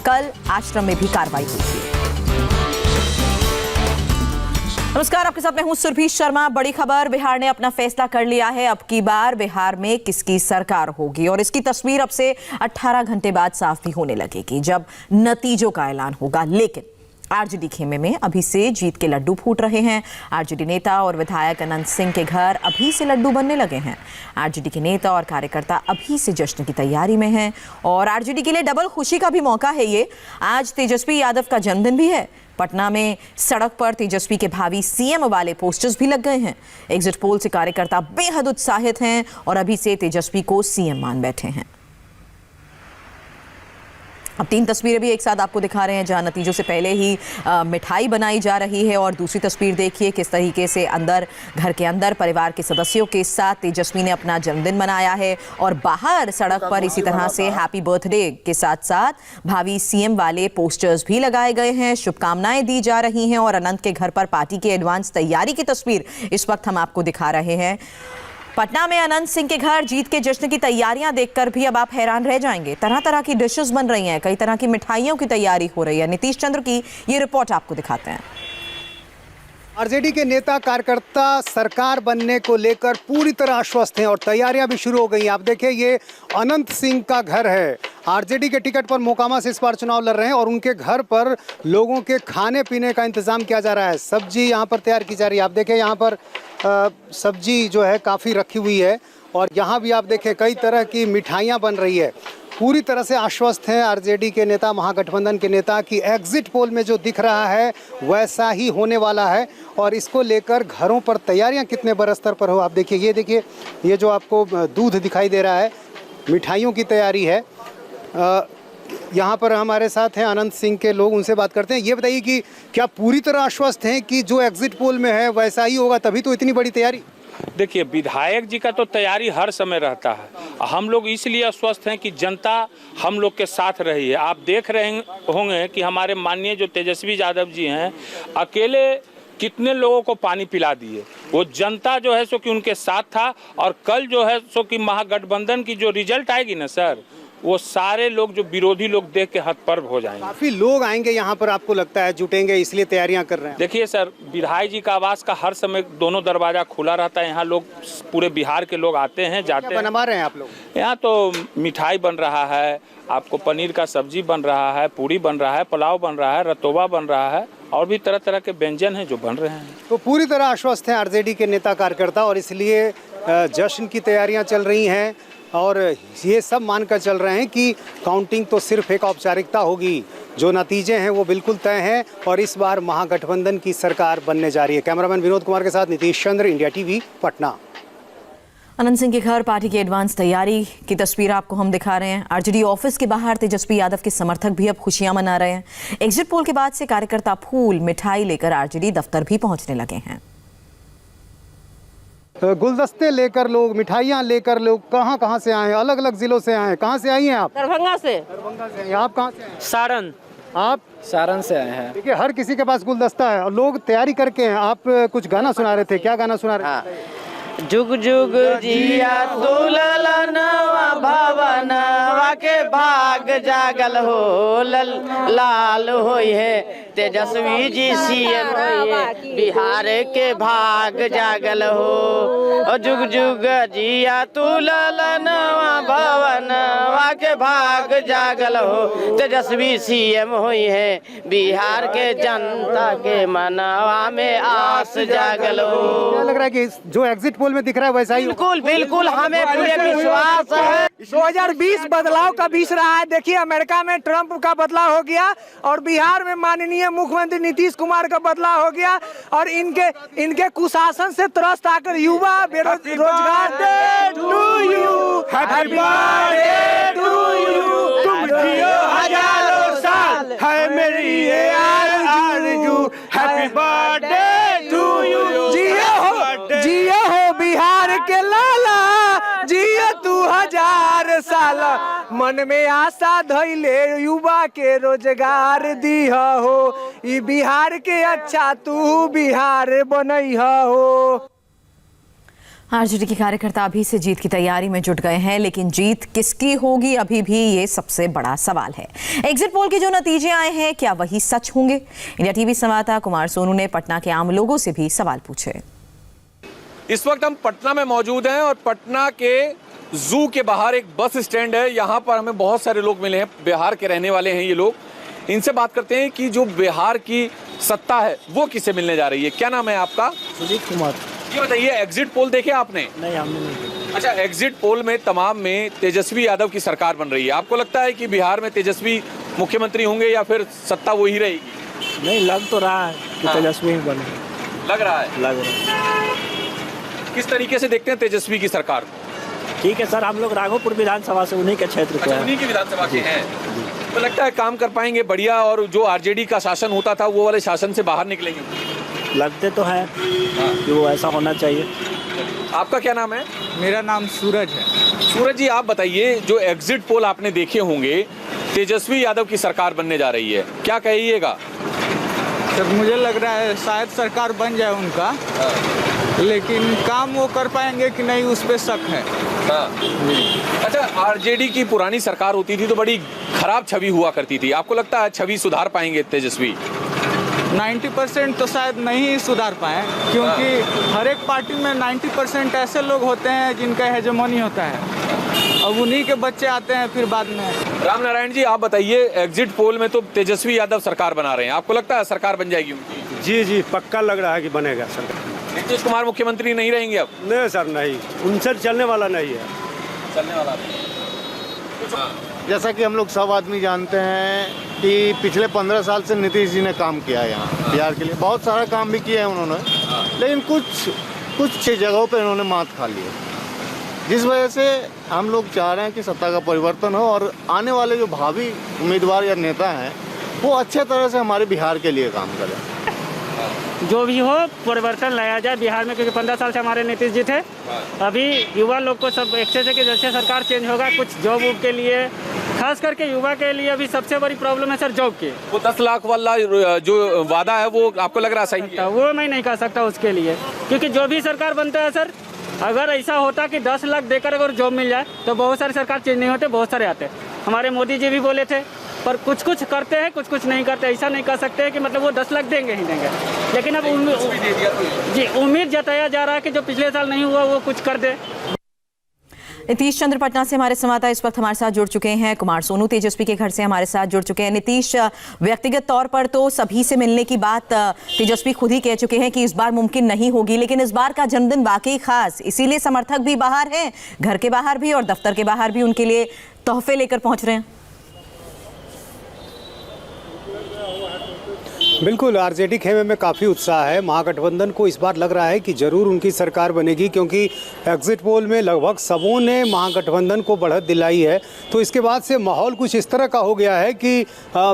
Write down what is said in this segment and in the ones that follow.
कल आश्रम में भी कार्रवाई हुई थी। नमस्कार, आपके साथ मैं हूं सुरभि शर्मा। बड़ी खबर, बिहार ने अपना फैसला कर लिया है। अब की बार बिहार में किसकी सरकार होगी और इसकी तस्वीर अब से 18 घंटे बाद साफ भी होने लगेगी जब नतीजों का ऐलान होगा। लेकिन आरजेडी खेमे में अभी से जीत के लड्डू फूट रहे हैं। आरजेडी नेता और विधायक अनंत सिंह के घर अभी से लड्डू बनने लगे हैं। आरजेडी के नेता और कार्यकर्ता अभी से जश्न की तैयारी में हैं और आरजेडी के लिए डबल खुशी का भी मौका है ये। आज तेजस्वी यादव का जन्मदिन भी है। पटना में सड़क पर तेजस्वी के भावी सीएम वाले पोस्टर्स भी लग गए हैं। एग्जिट पोल से कार्यकर्ता बेहद उत्साहित हैं और अभी से तेजस्वी को सीएम मान बैठे हैं। अब 3 तस्वीरें भी एक साथ आपको दिखा रहे हैं जहां नतीजों से पहले ही मिठाई बनाई जा रही है और दूसरी तस्वीर देखिए किस तरीके से अंदर घर के अंदर परिवार के सदस्यों के साथ तेजस्वी ने अपना जन्मदिन मनाया है और बाहर सड़क पर इसी तरह से हैप्पी बर्थडे के साथ साथ भावी सीएम वाले पोस्टर्स भी लगाए गए हैं। शुभकामनाएं दी जा रही हैं और अनंत के घर पर पार्टी की एडवांस तैयारी की तस्वीर इस वक्त हम आपको दिखा रहे हैं। पटना में अनंत सिंह के घर जीत के जश्न की तैयारियां देखकर भी अब आप हैरान रह जाएंगे। तरह तरह की डिशेस बन रही हैं, कई तरह की मिठाइयों की तैयारी हो रही है। नीतीश चंद्र की ये रिपोर्ट आपको दिखाते हैं। आरजेडी के नेता कार्यकर्ता सरकार बनने को लेकर पूरी तरह आश्वस्त हैं और तैयारियां भी शुरू हो गई हैं। आप देखिए, ये अनंत सिंह का घर है। आरजेडी के टिकट पर मोकामा से इस बार चुनाव लड़ रहे हैं और उनके घर पर लोगों के खाने पीने का इंतजाम किया जा रहा है। सब्जी यहाँ पर तैयार की जा रही है। आप देखें, यहाँ पर सब्जी जो है काफ़ी रखी हुई है और यहाँ भी आप देखें कई तरह की मिठाइयाँ बन रही है। पूरी तरह से आश्वस्त हैं आरजेडी के नेता, महागठबंधन के नेता की एग्जिट पोल में जो दिख रहा है वैसा ही होने वाला है और इसको लेकर घरों पर तैयारियां कितने बड़े स्तर पर हो। आप देखिए, ये जो आपको दूध दिखाई दे रहा है, मिठाइयों की तैयारी है। यहाँ पर हमारे साथ हैं अनंत सिंह के लोग, उनसे बात करते हैं। ये बताइए कि क्या पूरी तरह आश्वस्त हैं कि जो एग्जिट पोल में है वैसा ही होगा, तभी तो इतनी बड़ी तैयारी? देखिए, विधायक जी का तो तैयारी हर समय रहता है। हम लोग इसलिए अस्वस्थ हैं कि जनता हम लोग के साथ रही है। आप देख रहे होंगे कि हमारे माननीय जो तेजस्वी यादव जी हैं, अकेले कितने लोगों को पानी पिला दिए। वो जनता जो है सो कि उनके साथ था और कल जो है सो कि महागठबंधन की जो रिजल्ट आएगी ना सर, वो सारे लोग जो विरोधी लोग देख के हतप्रभ हो जाएंगे। काफी लोग आएंगे यहाँ पर, आपको लगता है जुटेंगे, इसलिए तैयारियां कर रहे हैं? देखिए सर, विधायक जी का आवास का हर समय दोनों दरवाजा खुला रहता है। यहाँ लोग पूरे बिहार के लोग आते हैं, जाते हैं। बनवा रहे हैं आप लोग? यहाँ तो मिठाई बन रहा है, आपको पनीर का सब्जी बन रहा है, पूरी बन रहा है, पुलाव बन रहा है, रतोबा बन रहा है और भी तरह तरह के व्यंजन हैं जो बन रहे हैं। तो पूरी तरह आश्वस्त हैं आरजेडी के नेता कार्यकर्ता और इसलिए जश्न की तैयारियां चल रही हैं और ये सब मानकर चल रहे हैं कि काउंटिंग तो सिर्फ एक औपचारिकता होगी। जो नतीजे हैं वो बिल्कुल तय हैं और इस बार महागठबंधन की सरकार बनने जा रही है। कैमरामैन विनोद कुमार के साथ नीतीश चंद्र, इंडिया टीवी, पटना। अनंत सिंह के घर पार्टी की एडवांस तैयारी की तस्वीर आपको हम दिखा रहे हैं। आरजेडी ऑफिस के बाहर तेजस्वी यादव के समर्थक भी अब खुशियां मना रहे हैं। एग्जिट पोल के बाद से कार्यकर्ता फूल मिठाई लेकर आरजेडी दफ्तर भी पहुंचने लगे हैं। गुलदस्ते लेकर लोग, मिठाइयाँ लेकर लोग कहाँ से आए हैं? अलग अलग जिलों से आए हैं। कहाँ से आई हैं आप? दरभंगा से। दरभंगा से हैं। आप कहाँ से हैं? सारण। आप? सारण से आए हैं। देखिए, हर किसी के पास गुलदस्ता है और लोग तैयारी करके हैं। आप कुछ गाना सुना रहे थे, क्या गाना सुना रहे थे? जुग जुग जिया दुललनवा भवनवा के भाग जागल हो, लाल होई है तेजस्वी जी सीएम होई है, बिहार के भाग जागल हो। जुग जुग जिया दुललनवा भवनवा के भाग जागल हो, तेजस्वी सीएम होई है, बिहार के जनता के मनवा में आस जागल हो। क्या लग रहा है कि जो एग्जिट पोल में दिख रहा है वैसा ही? बिल्कुल बिल्कुल, हमें पूरे विश्वास है। 2020 बदलाव का बीच रहा है। देखिए, अमेरिका में ट्रंप का बदलाव हो गया और बिहार में माननीय मुख्यमंत्री नीतीश कुमार का बदलाव हो गया और इनके कुशासन से त्रस्त आकर युवा बेरोजगार तुम जियो हजारों साल है मेरी आरज़ू, हैप्पी बर्थडे टू यू। जियो हो बिहार के लाला, जियो तू हजार साल, मन में आशा धैले युवा के रोजगार दिह हो, ई बिहार के अच्छा तू बिहार बनैह हो। आरजेडी के कार्यकर्ता अभी से जीत की तैयारी में जुट गए हैं, लेकिन जीत किसकी होगी अभी भी ये सबसे बड़ा सवाल है। एग्जिट पोल के जो नतीजे आए हैं, क्या वही सच होंगे? इंडिया टीवी संवाददाता कुमार सोनू ने पटना के आम लोगों से भी सवाल पूछे। इस वक्त हम पटना में मौजूद हैं और पटना के जू के बाहर एक बस स्टैंड है। यहाँ पर हमें बहुत सारे लोग मिले हैं, बिहार के रहने वाले हैं ये लोग। इनसे बात करते हैं कि जो बिहार की सत्ता है वो किसे मिलने जा रही है। क्या नाम है आपका? सुजीत कुमार। ये बताइए, एग्जिट पोल देखे आपने? नहीं, हमने नहीं। अच्छा, एग्जिट पोल में तमाम में तेजस्वी यादव की सरकार बन रही है। आपको लगता है कि बिहार में तेजस्वी मुख्यमंत्री होंगे या फिर सत्ता वही रहेगी? नहीं, लग तो रहा है कि तेजस्वी ही बने। लग रहा है। लग रहा है। किस तरीके से देखते हैं तेजस्वी की सरकार को? ठीक है सर, हम लोग राघोपुर विधानसभा से उन्हीं के क्षेत्र के अच्छा, हैं। उन्हीं की विधानसभा के हैं। तो लगता है काम कर पाएंगे बढ़िया, और जो आरजेडी का शासन होता था वो वाले शासन से बाहर निकलेंगे? लगते तो हैं कि वो ऐसा होना चाहिए। आपका क्या नाम है? मेरा नाम सूरज है। सूरज जी, आप बताइए, जो एग्जिट पोल आपने देखे होंगे, तेजस्वी यादव की सरकार बनने जा रही है, क्या कहिएगा? सर, मुझे लग रहा है शायद सरकार बन जाए उनका, लेकिन काम वो कर पाएंगे कि नहीं उस पर शक है। अच्छा, आरजेडी की पुरानी सरकार होती थी तो बड़ी खराब छवि हुआ करती थी। आपको लगता है छवि सुधार पाएंगे तेजस्वी? 90% तो शायद नहीं सुधार पाए, क्योंकि हर एक पार्टी में 90% ऐसे लोग होते हैं जिनका हेजेमोनी होता है। अब उन्हीं के बच्चे आते हैं फिर बाद में। राम नारायण जी, आप बताइए, एग्जिट पोल में तो तेजस्वी यादव सरकार बना रहे हैं, आपको लगता है सरकार बन जाएगी उनकी? जी जी, पक्का लग रहा है कि बनेगा सरकार। नीतीश कुमार मुख्यमंत्री नहीं रहेंगे अब? नहीं सर, नहीं, उनसे चलने वाला नहीं है। चलने वाला नहीं। जैसा कि हम लोग सब आदमी जानते हैं कि पिछले 15 साल से नीतीश जी ने काम किया है यहाँ बिहार के लिए। बहुत सारा काम भी किया है उन्होंने, लेकिन कुछ जगहों पे इन्होंने मात खा ली है, जिस वजह से हम लोग चाह रहे हैं कि सत्ता का परिवर्तन हो और आने वाले जो भावी उम्मीदवार या नेता हैं वो अच्छे तरह से हमारे बिहार के लिए काम करें। जो भी हो, परिवर्तन लाया जाए बिहार में, क्योंकि 15 साल से हमारे नीतीश जी थे। अभी युवा लोग को सब एक्सेस है कि जैसे सरकार चेंज होगा, कुछ जॉब के लिए, खास करके युवा के लिए अभी सबसे बड़ी प्रॉब्लम है सर जॉब की। वो 10 लाख वाला जो वादा है वो आपको लग रहा है सही है? वो मैं नहीं कह सकता उसके लिए, क्योंकि जो भी सरकार बनता है सर, अगर ऐसा होता कि 10 लाख देकर अगर जॉब मिल जाए तो बहुत सारे सरकार चेंज नहीं होते, बहुत सारे आते। हमारे मोदी जी भी बोले थे, पर कुछ कुछ करते हैं, कुछ कुछ नहीं करते। ऐसा नहीं कह सकते कि मतलब वो 10 लाख देंगे ही देंगे, लेकिन अब उम्मीद जताया जा रहा है कि जो पिछले साल नहीं हुआ वो कुछ कर दे। नीतीश चंद्र पटना से हमारे संवाददाता इस वक्त हमारे साथ जुड़ चुके हैं। कुमार सोनू तेजस्वी के घर से हमारे साथ जुड़ चुके हैं। नीतीश, व्यक्तिगत तौर पर तो सभी से मिलने की बात तेजस्वी खुद ही कह चुके हैं कि इस बार मुमकिन नहीं होगी, लेकिन इस बार का जन्मदिन वाकई खास, इसीलिए समर्थक भी बाहर हैं, घर के बाहर भी और दफ्तर के बाहर भी उनके लिए तोहफे लेकर पहुंच रहे हैं। बिल्कुल, आरजेडी खेमे में काफ़ी उत्साह है। महागठबंधन को इस बार लग रहा है कि जरूर उनकी सरकार बनेगी, क्योंकि एग्जिट पोल में लगभग सबों ने महागठबंधन को बढ़त दिलाई है। तो इसके बाद से माहौल कुछ इस तरह का हो गया है कि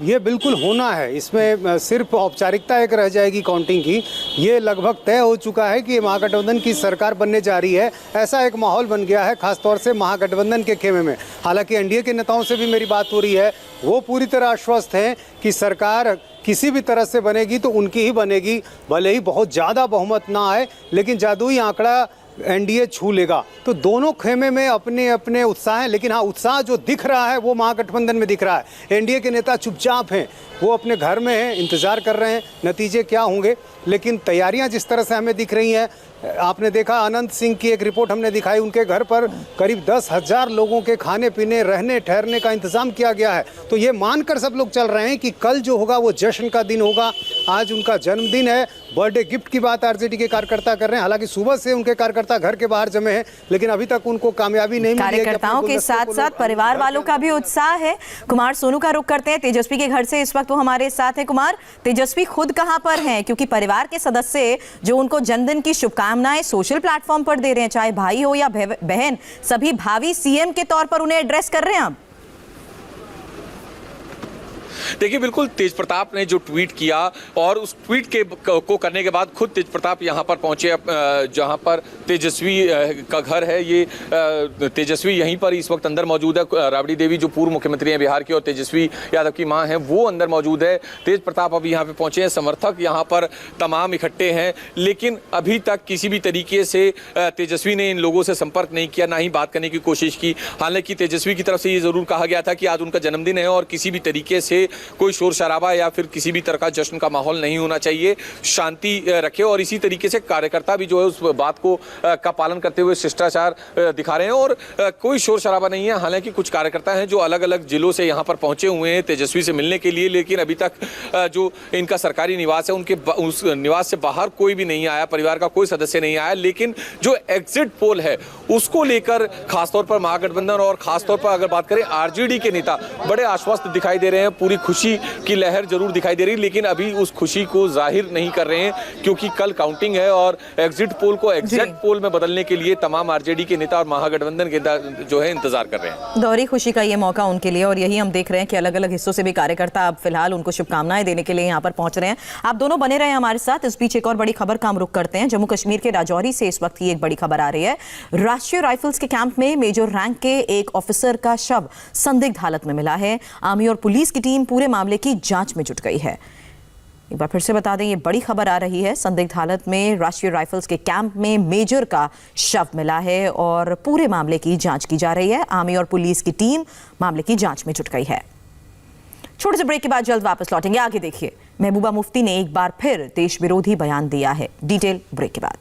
ये बिल्कुल होना है, इसमें सिर्फ औपचारिकता एक रह जाएगी काउंटिंग की। ये लगभग तय हो चुका है कि महागठबंधन की सरकार बनने जा रही है, ऐसा एक माहौल बन गया है, खासतौर से महागठबंधन के खेमे में। हालांकि एनडीए के नेताओं से भी मेरी बात हो रही है, वो पूरी तरह आश्वस्त हैं कि सरकार किसी भी तरह से बनेगी तो उनकी ही बनेगी, भले ही बहुत ज़्यादा बहुमत ना आए, लेकिन जादुई आंकड़ा एनडीए छू लेगा। तो दोनों खेमे में अपने अपने उत्साह हैं, लेकिन हाँ, उत्साह जो दिख रहा है वो महागठबंधन में दिख रहा है। एनडीए के नेता चुपचाप हैं, वो अपने घर में हैं, इंतज़ार कर रहे हैं नतीजे क्या होंगे। लेकिन तैयारियां जिस तरह से हमें दिख रही हैं, आपने देखा अनंत सिंह की एक रिपोर्ट हमने दिखाई, उनके घर पर करीब 10,000 लोगों के खाने पीने, रहने ठहरने का इंतज़ाम किया गया है। तो ये मानकर सब लोग चल रहे हैं कि कल जो होगा वो जश्न का दिन होगा। आज उनका जन्मदिन है, बर्थडे गिफ्ट की बात आरजेडी के कार्यकर्ता कर रहे हैं। हालांकि सुबह से उनके कार्यकर्ता घर के बाहर जमे हैं, लेकिन अभी तक उनको कामयाबी नहीं मिली है। कार्यकर्ताओं के साथ साथ परिवार वालों का भी उत्साह है। कुमार सोनू का रुख करते हैं तेजस्वी के घर से, इस वक्त वो हमारे साथ है। कुमार, तेजस्वी खुद कहां पर हैं? क्योंकि परिवार के सदस्य जो उनको जन्मदिन की शुभकामनाएं सोशल प्लेटफॉर्म पर दे रहे हैं, चाहे भाई हो या बहन, सभी भावी सीएम के तौर पर उन्हें एड्रेस कर रहे हैं आप। देखिए, बिल्कुल तेज प्रताप ने जो ट्वीट किया और उस ट्वीट को करने के बाद खुद तेज प्रताप यहाँ पर पहुंचे, जहाँ पर तेजस्वी का घर है। ये तेजस्वी यहीं पर इस वक्त अंदर मौजूद है। राबड़ी देवी जो पूर्व मुख्यमंत्री हैं बिहार की और तेजस्वी यादव की मां हैं, वो अंदर मौजूद है। तेज प्रताप अभी यहाँ पे पहुंचे हैं, समर्थक यहाँ पर तमाम इकट्ठे हैं, लेकिन अभी तक किसी भी तरीके से तेजस्वी ने इन लोगों से संपर्क नहीं किया, ना ही बात करने की कोशिश की। हालांकि तेजस्वी की तरफ से ये जरूर कहा गया था कि आज उनका जन्मदिन है और किसी भी तरीके से कोई शोर शराबा या फिर किसी भी तरह का जश्न का माहौल नहीं होना चाहिए, शांति रखे। और इसी तरीके से कार्यकर्ता भी जो है उस बात को का पालन करते हुए शिष्टाचार दिखा रहे हैं और कोई शोर शराबा नहीं है। हालांकि कुछ कार्यकर्ता हैं जो अलग अलग जिलों से यहाँ पर पहुंचे हुए हैं तेजस्वी से मिलने के लिए, लेकिन अभी तक जो इनका सरकारी निवास है उनके उस निवास से बाहर कोई भी नहीं आया, परिवार का कोई सदस्य नहीं आया। लेकिन जो एग्जिट पोल है उसको लेकर खासतौर पर महागठबंधन और खासतौर पर अगर बात करें आरजेडी के नेता बड़े आश्वस्त दिखाई दे रहे हैं, पूरी खुशी की लहर जरूर दिखाई दे रही है, लेकिन अभी उस खुशी को जाहिर नहीं कर रहे हैं क्योंकि कल काउंटिंग है और एग्जिट पोल को एग्जैक्ट पोल में बदलने के लिए तमाम आरजेडी के नेता और महागठबंधन के जो है इंतजार कर रहे हैं। दोहरी खुशी का ये मौका उनके लिए और यही हम देख रहे हैं कि अलग अलग हिस्सों से भी कार्यकर्ता अब फिलहाल उनको शुभकामनाएं देने के लिए यहाँ पर पहुंच रहे हैं। आप दोनों बने रहे हमारे साथ। इस बीच एक और बड़ी खबर का हम रुख करते हैं। जम्मू कश्मीर के राजौरी से इस वक्त की एक बड़ी खबर आ रही है। राष्ट्रीय राइफल्स के कैंप में मेजर रैंक के एक ऑफिसर का शव संदिग्ध हालत में मिला है। आर्मी और पुलिस की टीम पूरे मामले की जांच में जुट गई है। एक बार फिर से बता दें, ये बड़ी खबर आ रही है। संदिग्ध हालत में राष्ट्रीय राइफल्स के कैंप में मेजर का शव मिला है और पूरे मामले की जांच की जा रही है। आर्मी और पुलिस की टीम मामले की जांच में जुट गई है। छोटे से ब्रेक के बाद जल्द वापस लौटेंगे। आगे देखिए, महबूबा मुफ्ती ने एक बार फिर देश विरोधी बयान दिया है। डिटेल ब्रेक के बाद।